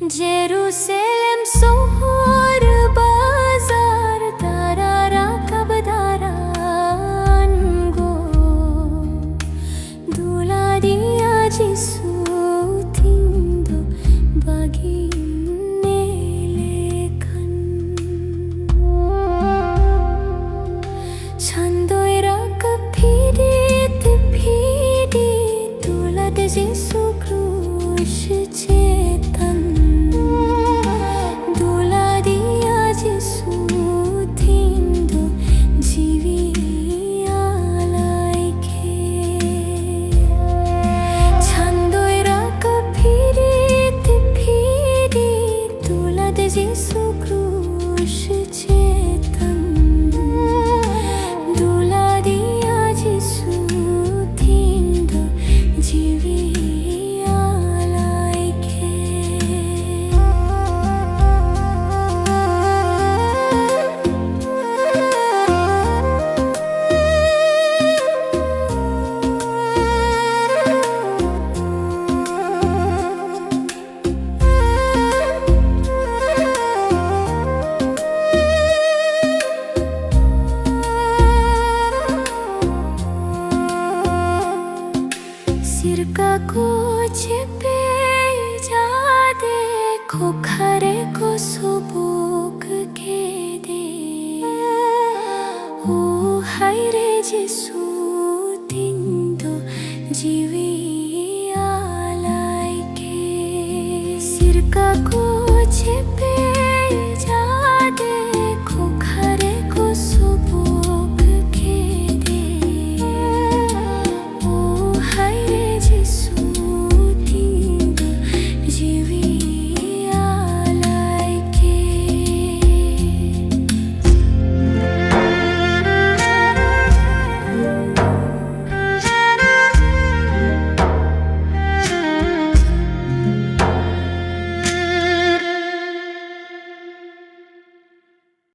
Jerusalem sohor bazar tarara kabdaran go dula dia jisu tindo baginne lekhan chandoira kaphirit phidi dula de jisu crush chetan Jesu crush chetan dula dia Jesu thindo jivi alaike सिर का कुछ पे जा देखो खरे को सुबुक के दे ओ हाय रे जिसु तिंदो जीवी आलाइके सिर का कुछ पे